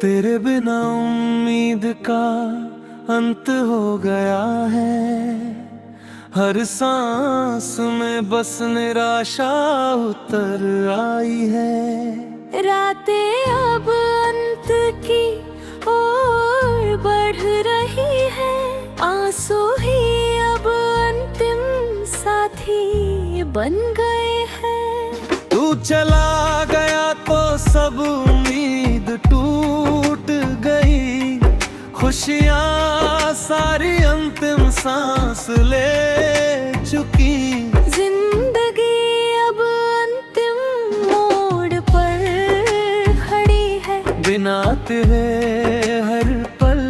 तेरे बिना उम्मीद का अंत हो गया है। हर सांस में बस निराशा उतर आई है। रातें अब अंत की ओर बढ़ रही है। आंसू ही अब अंतिम साथी बन गए हैं। तू चला गया तो सब उम्मीद टूट गई। खुशियाँ सारी अंतिम सांस ले चुकी। जिंदगी अब अंतिम मोड़ पर खड़ी है। बिना तेरे हर पल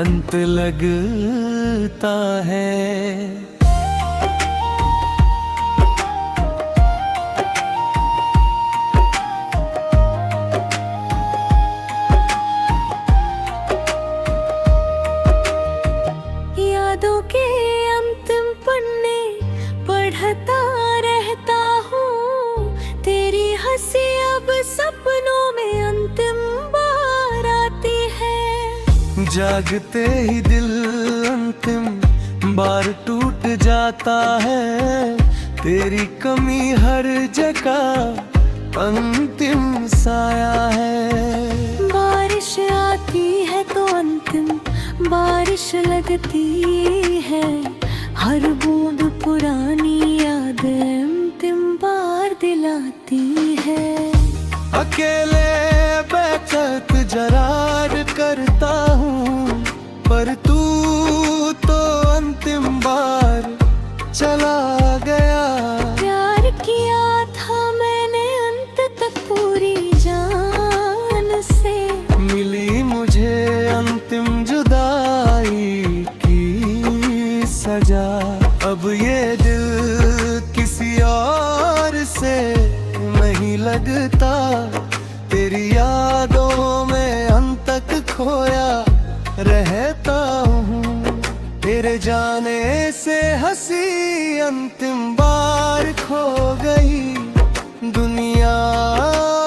अंत लगता है। यादों के अंतिम पन्ने पढ़ता रहता हूँ। तेरी हंसी अब सपनों में अंतिम बार आती है। जागते ही दिल अंतिम बार टूट जाता है। तेरी कमी हर जगह अंतिम साया है। बारिश आती है तो अंतिम बारिश लगती है। हर बूंद पुरानी यादें अंतिम बार दिलाती है। अकेले बेखत जरार करता हूँ, पर तू तो अंतिम बार चला गया। प्यार किया था मैंने अंत तक पूरी जान से। मिली मुझे अंतिम जुदाई की सजा। अब ये दिल किसी और से नहीं लगता। तेरी यादों में अंत तक खोया रहता हूँ। तेरे जाने से हंसी अंतिम बार खो गई। दुनिया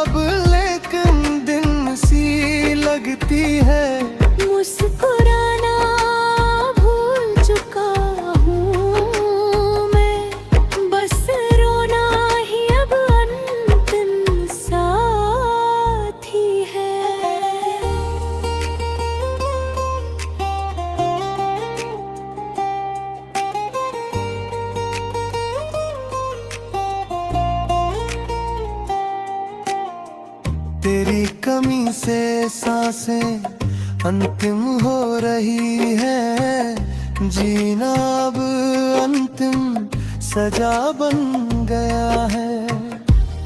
अब लेकिन दिन सी लगती है। मुस्कुराना भूल चुका हूँ मैं। बस रोना ही अब अंतिम साथी है। तेरी कमी से सांसें अंतिम हो रही है। जीना अब अंतिम सजा बन गया है।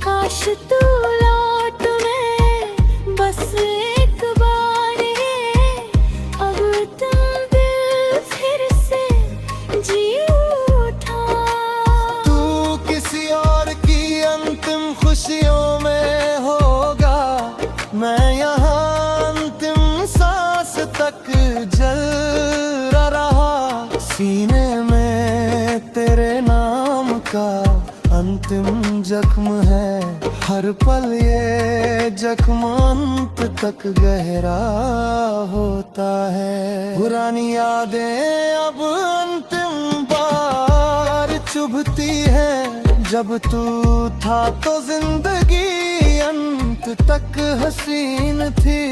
काश तू लौट मैं बस एक बार है। अब तुम दिल फिर से जी उठा। तू किसी और की अंतिम खुशियों में होगा। मैं यहाँ अंतिम सांस तक जल रहा। सीने में तेरे नाम का अंतिम जख्म है। हर पल ये जख्म अंत तक गहरा होता है। पुरानी यादें अब अंतिम बार चुभती है। जब तू था तो जिंदगी अंत तक हसीन थी।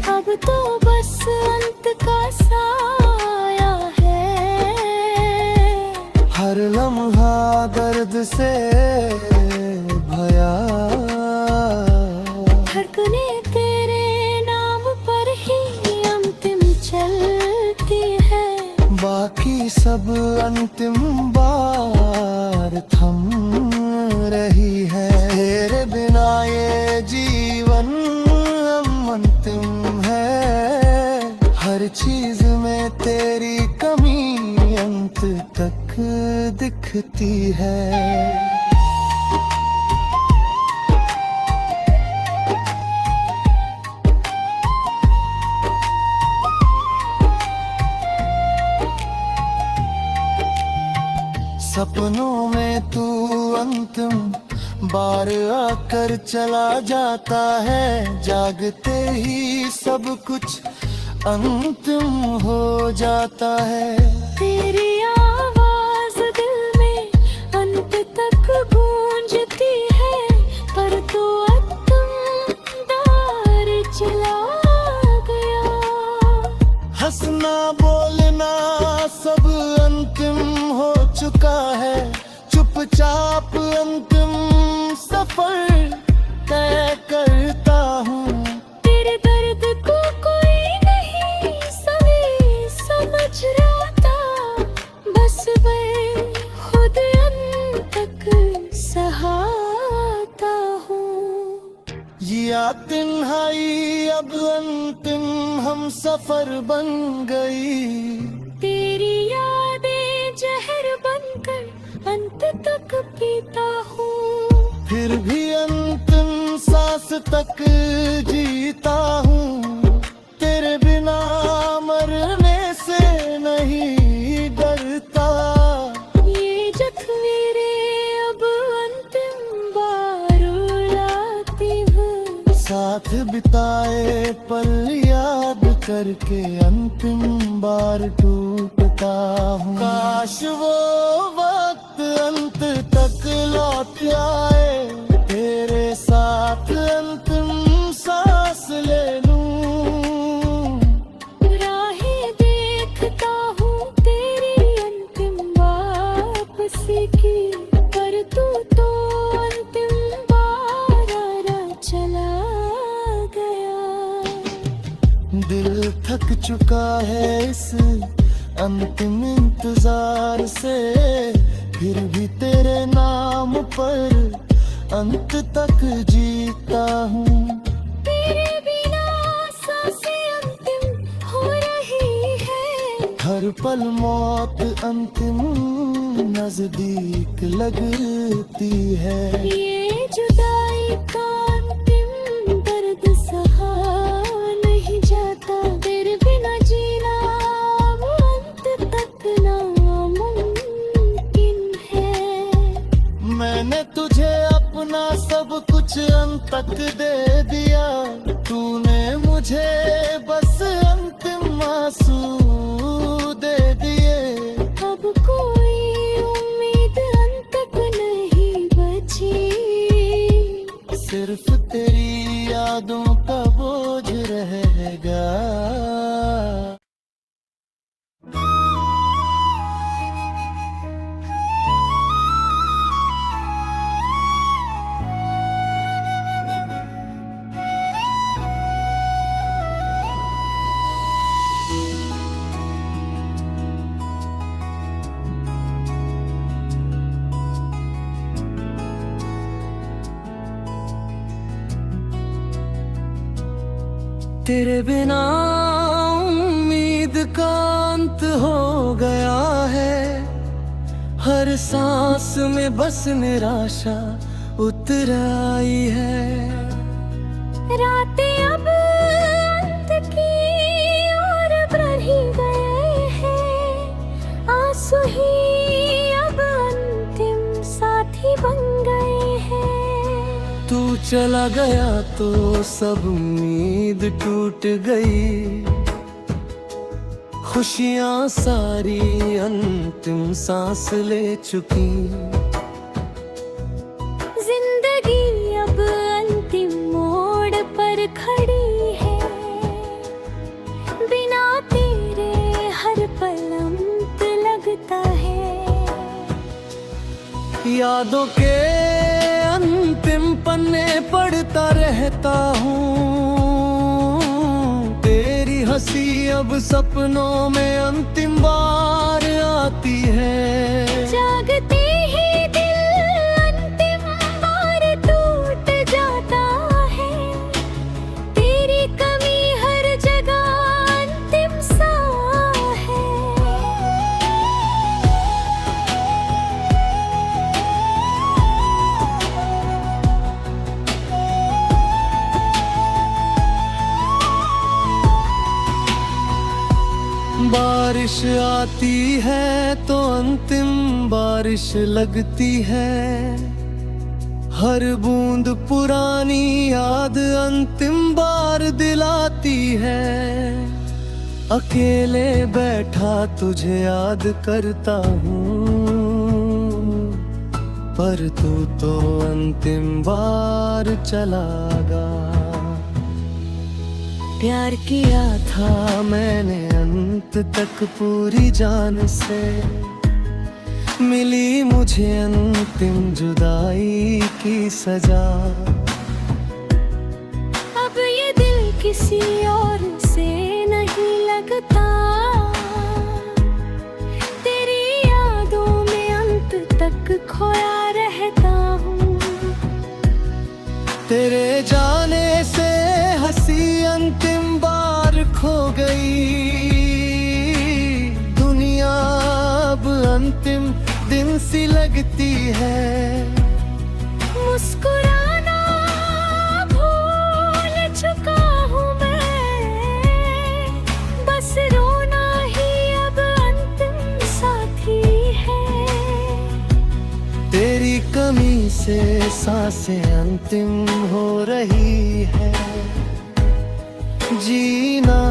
अब तो बस अंत का साया है। हर लम्हा दर्द से भया। धड़कने तेरे नाम पर ही अंतिम चलती है। बाकी सब अंतिम बार थम रही है। तेरे बिना ये जीवन अंतिम है। हर चीज में तेरी कमी अंत तक दिखती है। सपनों में तू अंतिम बार आकर चला जाता है, जागते ही सब कुछ अंतिम हो जाता है। तेरी आवाज दिल में अंत तक गूंजती है, पर तू दार चला गया। हंसना बोलना सब अंतिम हो चुका है, चुपचाप अंतिम सफर तय करता हूँ। तेरे दर्द को कोई नहीं समझ रहा था, बस मैं खुद अंत तक सहाता हूँ। या तन्हाई अब अंतिम हम सफर बन गई, तेरी यादें जहर बनकर अंत तक पीता हूँ। फिर भी अंतिम सांस तक जीता हूँ। तेरे बिना मरने से नहीं डरता। ये जख्म रे अब अंतिम बार रुलाती हूँ। साथ बिताए पल याद करके अंतिम बार टूटता हूँ। काश वो वक्त अंत तक लौट आए, तेरे साथ अंतिम सांस ले लूं। राहें देखता हूँ तेरी अंतिम वापसी की, पर तू तो अंतिम बार चला गया। दिल थक चुका है इस अंतिम इंतजार से, फिर भी तेरे नाम पर अंत तक जीता हूँ। तेरे बिना सांसें अंतिम हो रही है, हर पल मौत अंतिम नजदीक लगती है। ये जुदाई का अंतिम दर्द सहा नहीं जाता, तेरे बिना जीना अब अंत तक नामुमकिन है। मैंने तुझे अपना सब कुछ अंत तक दे दिया, तूने मुझे बस अंतिम आंसू दे दिए। अब कोई उम्मीद अंत तक नहीं बची, सिर्फ तेरी यादों का बोझ रहेगा। तेरे बिना उम्मीद का अंत हो गया है, हर सांस में बस निराशा उतर आई है। रातें अब अंत की ओर बढ़ ही गए हैं, आंसू ही अब अंतिम साथी बन गए हैं। तू चला गया तो सब उम्मीद टूट गई, खुशियां सारी अंतिम सांस ले चुकी। जिंदगी अब अंतिम मोड़ पर खड़ी है, बिना तेरे हर पल अंत लगता है। यादों के अंतिम पन्ने पढ़ता रहता हूँ, तेरी हंसी अब सपनों में अंतिम बार आती है। जागते ही दिल अंतिम बार टूट जाता है, तेरी कमी हर जगह अंतिम सा है। बारिश आती है तो अंतिम बारिश लगती है, हर बूंद पुरानी याद अंतिम बार दिलाती है। अकेले बैठा तुझे याद करता हूँ, पर तू तो अंतिम बार चला गा। प्यार किया था मैंने अंत तक पूरी जान से, मिली मुझे अंतिम जुदाई की सजा। अब ये दिल किसी और से नहीं लगता, तेरी यादों में अंत तक खोया रहता हूँ। तेरे जाने से हंसी अंतिम बार खो गई, दुनिया अब अंतिम दिन सी लगती है। मुस्कुराना भूल चुका हूँ मैं, बस रोना ही अब अंतिम साथी है। तेरी कमी से सांसें अंतिम हो रही है, जीना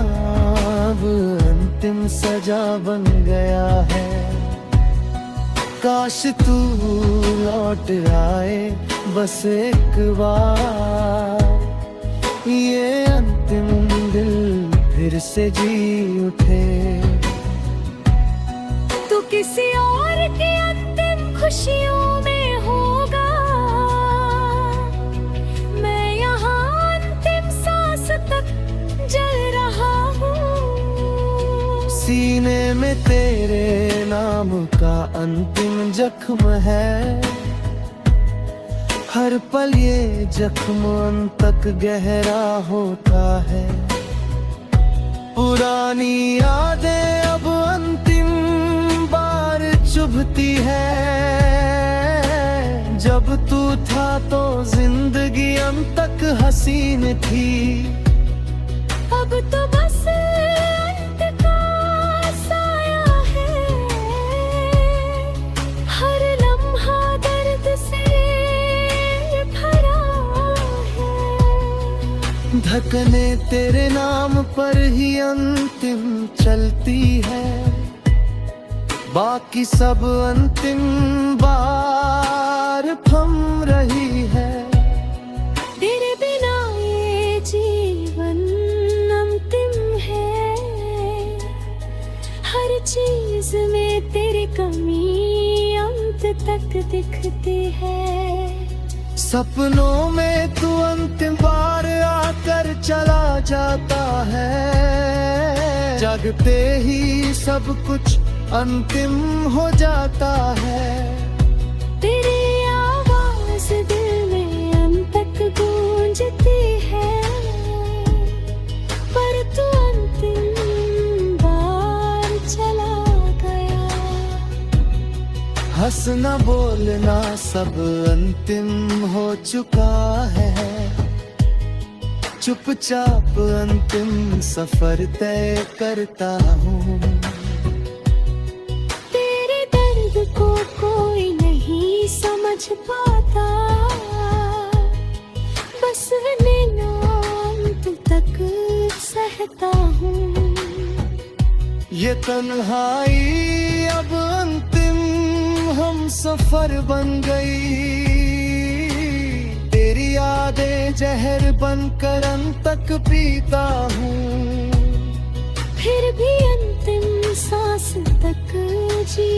अब अंतिम सजा बन गया है। काश तू लौट आए बस एक बार, ये अंतिम दिल फिर से जी उठे। तू किसी और की अंतिम खुशियों में होगा, मैं यहाँ अंतिम सांस तक जल रहा हूँ। सीने में तेरे नाम का अंतिम जख्म है, हर पल ये जख्म अंत तक गहरा होता है। पुरानी यादें अब अंतिम बार चुभती है, जब तू था तो जिंदगी अंत तक हसीन थी। अब तो बस अंत का साया है, हर लम्हा दर्द से भरा है। धड़कने तेरे नाम पर ही अंतिम चलती है, बाकी सब अंतिम बार थम रही है। तेरे बिना ये जीवन अंतिम है, हर चीज में तेरी कमी अंत तक दिखती है। सपनों में तू अंतिम बार आकर चला जाता है, जागते ही सब कुछ अंतिम हो जाता है। तेरी आवाज दिल में अंत तक गूंजती है, पर तू अंतिम बार चला गया। हंसना बोलना सब अंतिम हो चुका है, चुपचाप अंतिम सफर तय करता हूँ। तेरे दर्द को कोई नहीं समझ पाता, बस अंत तक सहता हूँ। ये तन्हाई अब अंतिम हम सफर बन गई, तेरी यादें जहर बनकर अंत तक पीता हूँ। फिर भी अंतिम सांस तक जी